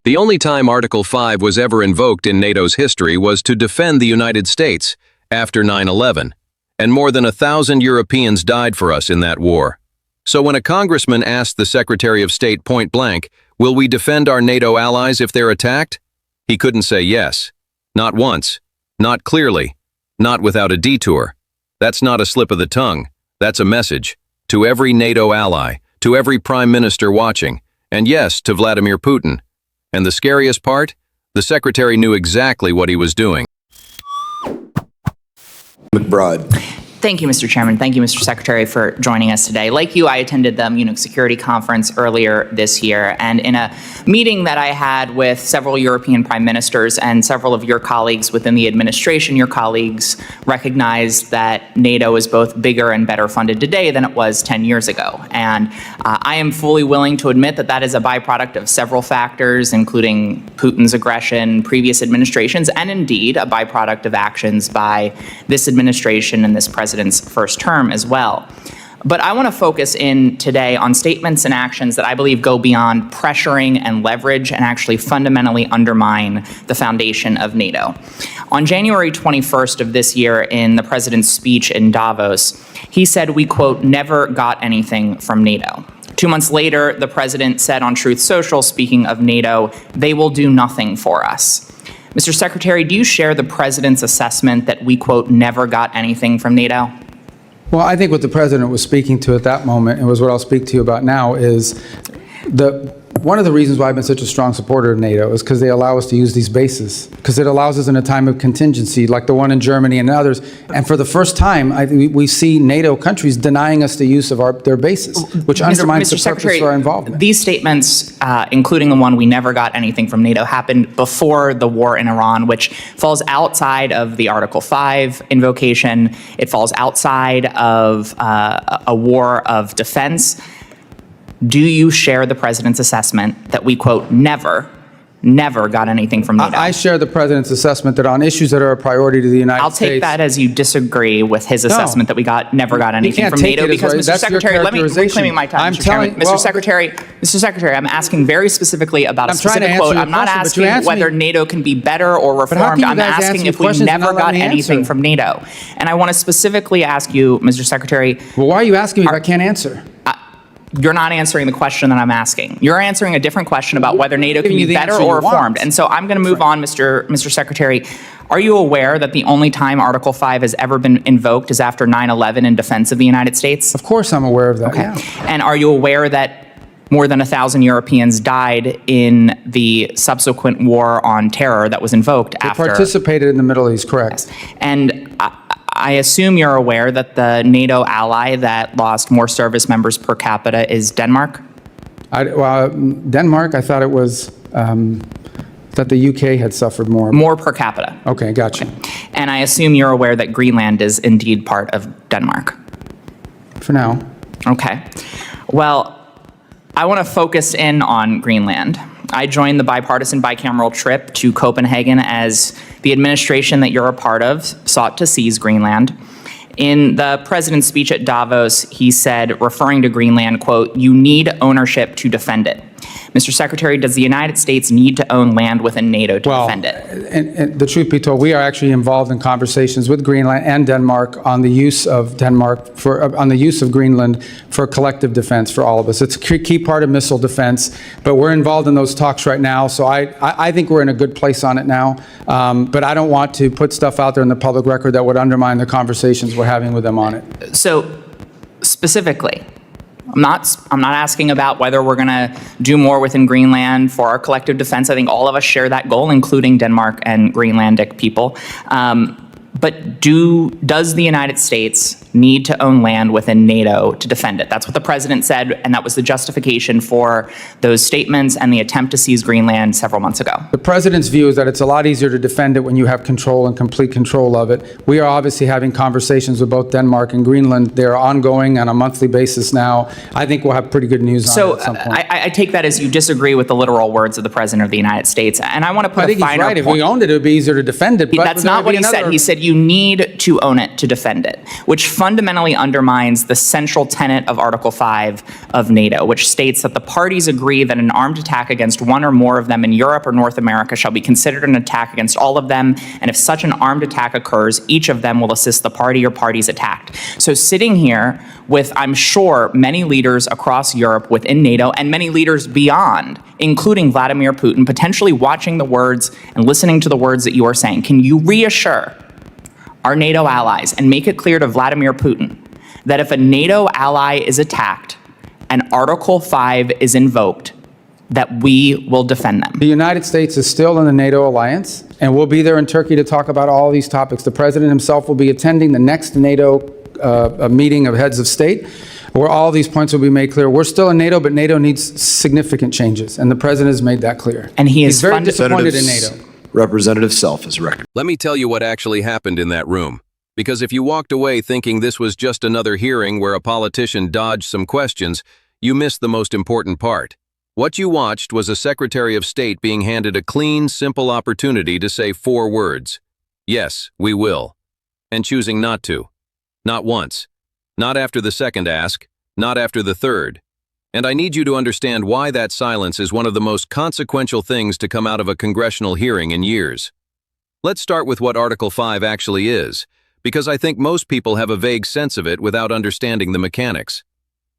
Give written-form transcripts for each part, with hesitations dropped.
The only time Article 5 was ever invoked in NATO's history was to defend the United States after 9/11, and more than 1,000 Europeans died for us in that war. So when a congressman asked the Secretary of State point blank, "Will we defend our NATO allies if they're attacked?" he couldn't say yes. Not once. Not clearly. Not without a detour. That's not a slip of the tongue. That's a message. To every NATO ally, to every prime minister watching, and yes, to Vladimir Putin. And the scariest part? The secretary knew exactly what he was doing. McBride. Thank you, Mr. Chairman. Thank you, Mr. Secretary, for joining us today. Like you, I attended the Munich Security Conference earlier this year, and in a meeting that I had with several European prime ministers and several of your colleagues within the administration, your colleagues recognized that NATO is both bigger and better funded today than it was 10 years ago. And I am fully willing to admit that that is a byproduct of several factors, including Putin's aggression, previous administrations, and indeed a byproduct of actions by this administration and this president's first term as well. But I want to focus in today on statements and actions that I believe go beyond pressuring and leverage and actually fundamentally undermine the foundation of NATO. On January 21st of this year, in the president's speech in Davos, he said, we, quote, never got anything from NATO. 2 months later, the president said on Truth Social, speaking of NATO, they will do nothing for us. Mr. Secretary, do you share the president's assessment that we, quote, never got anything from NATO? Well, I think what the president was speaking to at that moment, and was what I'll speak to you about now, is one of the reasons why I've been such a strong supporter of NATO is because they allow us to use these bases, because it allows us in a time of contingency, like the one in Germany and others. And for the first time, we see NATO countries denying us the use of their bases, which undermines the purpose of our involvement. These statements, including the one we never got anything from NATO, happened before the war in Iran, which falls outside of the Article 5 invocation. It falls outside of a war of defense. Do you share the president's assessment that we, quote, never got anything from NATO? I share the president's assessment that on issues that are a priority to the United States. I'll take that as you disagree with his assessment that we never got anything from NATO, because, Mr. Secretary, let me reclaiming my time, Mr. Chairman. Mr. Secretary, I'm asking very specifically about a specific quote. I'm not asking whether NATO can be better or reformed. I'm asking if we never got anything from NATO. And I want to specifically ask you, Mr. Secretary. Well, why are you asking me if I can't answer? You're not answering the question that I'm asking. You're answering a different question about whether NATO can be better or reformed. And so I'm going to move on, Mr. Secretary. Are you aware that the only time Article 5 has ever been invoked is after 9/11 in defense of the United States? Of course I'm aware of that, okay. Yeah. And are you aware that more than 1,000 Europeans died in the subsequent war on terror that was invoked after? They participated in the Middle East, correct. Yes. And I assume you're aware that the NATO ally that lost more service members per capita is Denmark? Denmark, I thought it was that the UK had suffered more. More per capita. Okay, gotcha. Okay. And I assume you're aware that Greenland is indeed part of Denmark? For now. Okay. Well, I want to focus in on Greenland. I joined the bipartisan bicameral trip to Copenhagen as the administration that you're a part of sought to seize Greenland. In the president's speech at Davos, he said, referring to Greenland, quote, you need ownership to defend it. Mr. Secretary, does the United States need to own land within NATO to defend it? And the truth be told, we are actually involved in conversations with Greenland and Denmark on the use of Greenland for collective defense for all of us. It's a key part of missile defense, but we're involved in those talks right now. So I think we're in a good place on it now. But I don't want to put stuff out there in the public record that would undermine the conversations we're having with them on it. So specifically, I'm not asking about whether we're going to do more within Greenland for our collective defense. I think all of us share that goal, including Denmark and Greenlandic people. But does the United States need to own land within NATO to defend it? That's what the president said, and that was the justification for those statements and the attempt to seize Greenland several months ago. The president's view is that it's a lot easier to defend it when you have control and complete control of it. We are obviously having conversations with both Denmark and Greenland. They are ongoing on a monthly basis now. I think we'll have pretty good news on it at some point. So I take that as you disagree with the literal words of the president of the United States, and I want to put a finer point. If we owned it, it would be easier to defend it. But that's not what he said. He said you need to own it to defend it, which fundamentally undermines the central tenet of Article 5 of NATO, which states that the parties agree that an armed attack against one or more of them in Europe or North America shall be considered an attack against all of them, and if such an armed attack occurs, each of them will assist the party or parties attacked. So sitting here with, I'm sure, many leaders across Europe within NATO and many leaders beyond, including Vladimir Putin, potentially watching the words and listening to the words that you are saying, can you reassure our NATO allies and make it clear to Vladimir Putin that if a NATO ally is attacked and Article 5 is invoked, that we will defend them? The United States is still in the NATO alliance, and we'll be there in Turkey to talk about all of these topics. The president himself will be attending the next NATO meeting of heads of state, where all these points will be made clear. We're still in NATO, but NATO needs significant changes, and the president has made that clear. And he's very disappointed in NATO. Representative Self is record. Let me tell you what actually happened in that room. Because if you walked away thinking this was just another hearing where a politician dodged some questions, you missed the most important part. What you watched was a Secretary of State being handed a clean, simple opportunity to say 4 words. Yes, we will. And choosing not to. Not once. Not after the second ask. Not after the third. And I need you to understand why that silence is one of the most consequential things to come out of a congressional hearing in years. Let's start with what Article 5 actually is, because I think most people have a vague sense of it without understanding the mechanics.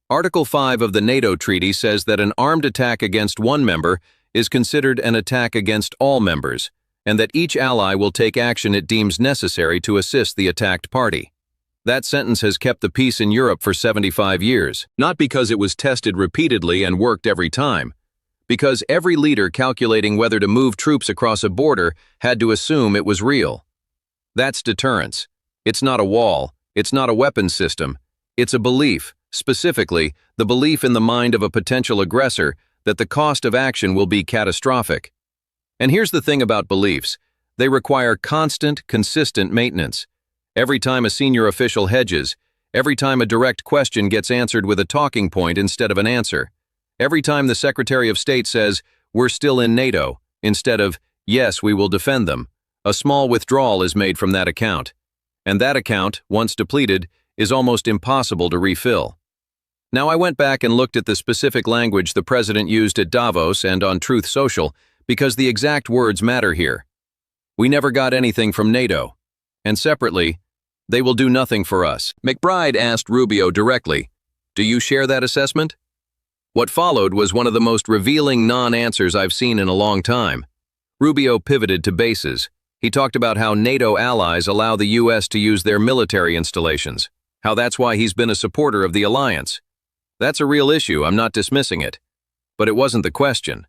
Article 5 of the NATO Treaty says that an armed attack against one member is considered an attack against all members, and that each ally will take action it deems necessary to assist the attacked party. That sentence has kept the peace in Europe for 75 years, not because it was tested repeatedly and worked every time, because every leader calculating whether to move troops across a border had to assume it was real. That's deterrence. It's not a wall, it's not a weapons system, it's a belief, specifically, the belief in the mind of a potential aggressor that the cost of action will be catastrophic. And here's the thing about beliefs. They require constant, consistent maintenance. Every time a senior official hedges, every time a direct question gets answered with a talking point instead of an answer, every time the Secretary of State says, "We're still in NATO," instead of, "Yes, we will defend them," a small withdrawal is made from that account. And that account, once depleted, is almost impossible to refill. Now, I went back and looked at the specific language the president used at Davos and on Truth Social, because the exact words matter here. We never got anything from NATO. And separately, they will do nothing for us. McBride asked Rubio directly, "Do you share that assessment?" What followed was one of the most revealing non-answers I've seen in a long time. Rubio pivoted to bases. He talked about how NATO allies allow the U.S. to use their military installations, how that's why he's been a supporter of the alliance. That's a real issue, I'm not dismissing it. But it wasn't the question.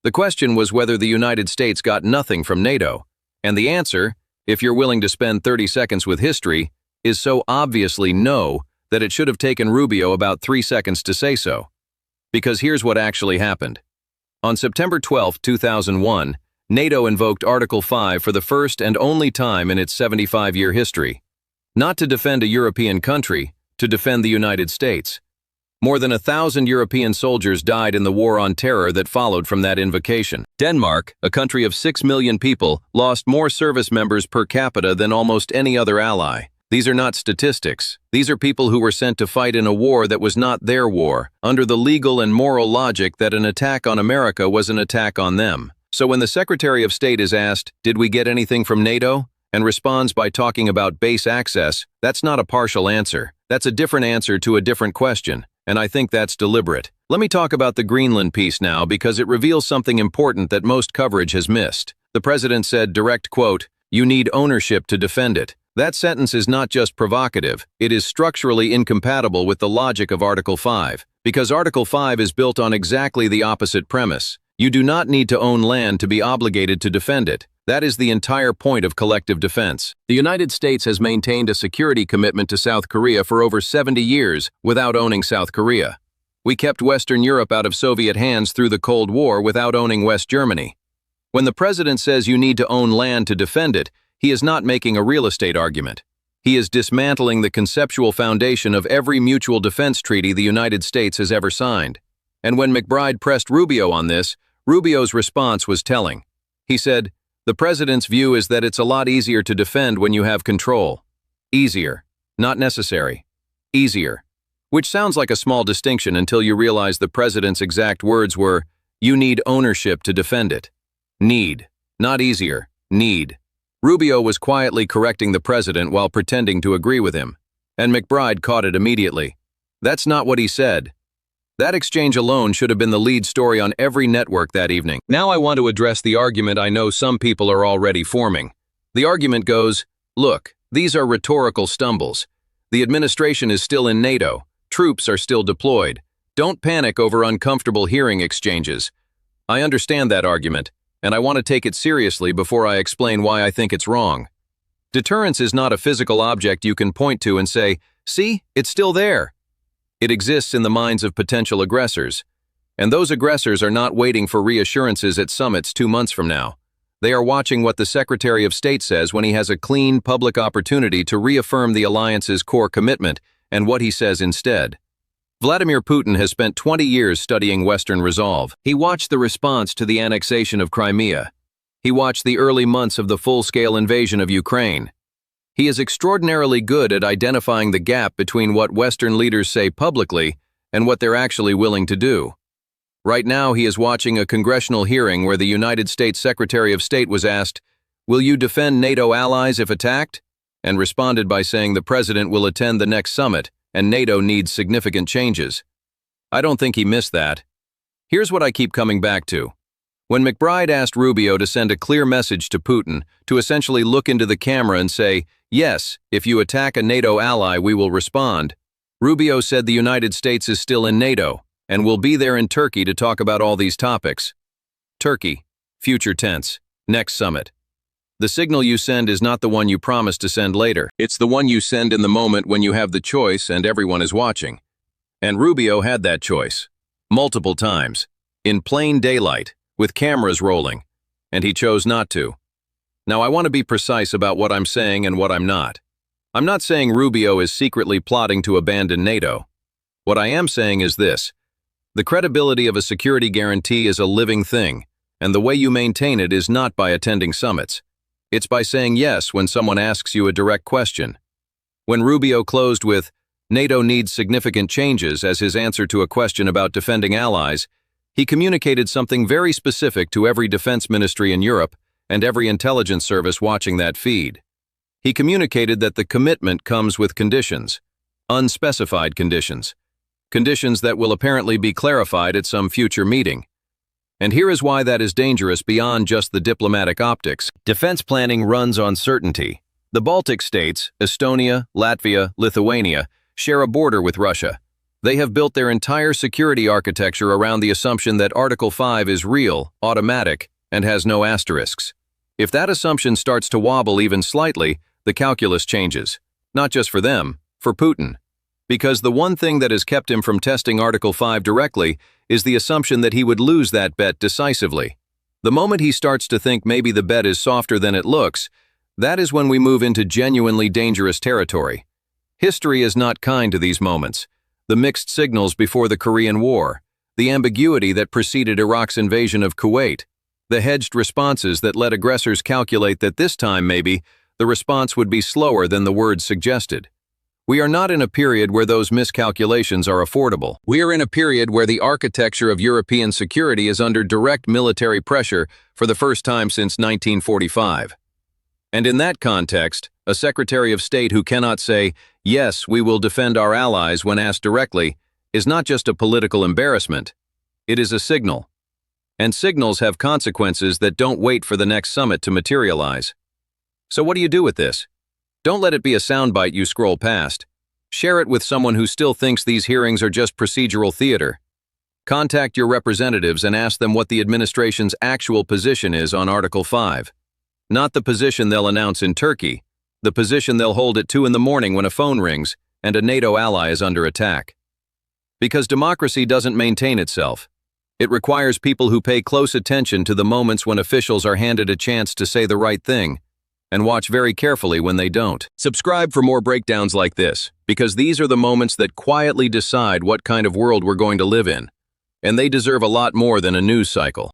The question was whether the United States got nothing from NATO. And the answer, if you're willing to spend 30 seconds with history, is so obviously no that it should have taken Rubio about 3 seconds to say so. Because here's what actually happened. On September 12, 2001, NATO invoked Article 5 for the first and only time in its 75-year history. Not to defend a European country, to defend the United States. More than 1,000 European soldiers died in the war on terror that followed from that invocation. Denmark, a country of 6 million people, lost more service members per capita than almost any other ally. These are not statistics. These are people who were sent to fight in a war that was not their war, under the legal and moral logic that an attack on America was an attack on them. So when the Secretary of State is asked, "Did we get anything from NATO?" and responds by talking about base access, that's not a partial answer. That's a different answer to a different question. And I think that's deliberate. Let me talk about the Greenland piece now because it reveals something important that most coverage has missed. The president said, direct quote, "You need ownership to defend it." That sentence is not just provocative, it is structurally incompatible with the logic of Article 5, because Article 5 is built on exactly the opposite premise. You do not need to own land to be obligated to defend it. That is the entire point of collective defense. The United States has maintained a security commitment to South Korea for over 70 years without owning South Korea. We kept Western Europe out of Soviet hands through the Cold War without owning West Germany. When the president says you need to own land to defend it, he is not making a real estate argument. He is dismantling the conceptual foundation of every mutual defense treaty the United States has ever signed. And when McBride pressed Rubio on this, Rubio's response was telling. He said, The president's view is that it's a lot easier to defend when you have control. Easier, not necessary. Easier. Which sounds like a small distinction until you realize the president's exact words were, "You need ownership to defend it." Need. Not easier. Need. Rubio was quietly correcting the president while pretending to agree with him, and McBride caught it immediately. That's not what he said. That exchange alone should have been the lead story on every network that evening. Now I want to address the argument I know some people are already forming. The argument goes, look, these are rhetorical stumbles. The administration is still in NATO. Troops are still deployed. Don't panic over uncomfortable hearing exchanges. I understand that argument, and I want to take it seriously before I explain why I think it's wrong. Deterrence is not a physical object you can point to and say, see, it's still there. It exists in the minds of potential aggressors. And those aggressors are not waiting for reassurances at summits 2 months from now. They are watching what the Secretary of State says when he has a clean, public opportunity to reaffirm the alliance's core commitment and what he says instead. Vladimir Putin has spent 20 years studying Western resolve. He watched the response to the annexation of Crimea. He watched the early months of the full-scale invasion of Ukraine. He is extraordinarily good at identifying the gap between what Western leaders say publicly and what they're actually willing to do. Right now, he is watching a congressional hearing where the United States Secretary of State was asked, "Will you defend NATO allies if attacked?" and responded by saying the president will attend the next summit and NATO needs significant changes. I don't think he missed that. Here's what I keep coming back to. When McBride asked Rubio to send a clear message to Putin, to essentially look into the camera and say, yes, if you attack a NATO ally, we will respond, Rubio said the United States is still in NATO and will be there in Turkey to talk about all these topics. Turkey, future tense, next summit. The signal you send is not the one you promise to send later. It's the one you send in the moment when you have the choice and everyone is watching. And Rubio had that choice. Multiple times. In plain daylight, with cameras rolling. And he chose not to. Now I want to be precise about what I'm saying and what I'm not. I'm not saying Rubio is secretly plotting to abandon NATO. What I am saying is this. The credibility of a security guarantee is a living thing, and the way you maintain it is not by attending summits. It's by saying yes when someone asks you a direct question. When Rubio closed with, NATO needs significant changes as his answer to a question about defending allies, he communicated something very specific to every defense ministry in Europe and every intelligence service watching that feed. He communicated that the commitment comes with conditions, unspecified conditions, conditions that will apparently be clarified at some future meeting. And here is why that is dangerous beyond just the diplomatic optics. Defense planning runs on certainty. The Baltic states, Estonia, Latvia, Lithuania, share a border with Russia. They have built their entire security architecture around the assumption that Article 5 is real, automatic, and has no asterisks. If that assumption starts to wobble even slightly, the calculus changes. Not just for them, for Putin. Because the one thing that has kept him from testing Article 5 directly is the assumption that he would lose that bet decisively. The moment he starts to think maybe the bet is softer than it looks, that is when we move into genuinely dangerous territory. History is not kind to these moments. The mixed signals before the Korean War, the ambiguity that preceded Iraq's invasion of Kuwait, the hedged responses that let aggressors calculate that this time maybe the response would be slower than the words suggested. We are not in a period where those miscalculations are affordable. We are in a period where the architecture of European security is under direct military pressure for the first time since 1945. And in that context, a Secretary of State who cannot say, yes, we will defend our allies when asked directly, is not just a political embarrassment. It is a signal. And signals have consequences that don't wait for the next summit to materialize. So what do you do with this? Don't let it be a soundbite you scroll past. Share it with someone who still thinks these hearings are just procedural theater. Contact your representatives and ask them what the administration's actual position is on Article 5. Not the position they'll announce in Turkey, the position they'll hold at 2 in the morning when a phone rings and a NATO ally is under attack. Because democracy doesn't maintain itself. It requires people who pay close attention to the moments when officials are handed a chance to say the right thing, and watch very carefully when they don't. Subscribe for more breakdowns like this, because these are the moments that quietly decide what kind of world we're going to live in. And they deserve a lot more than a news cycle.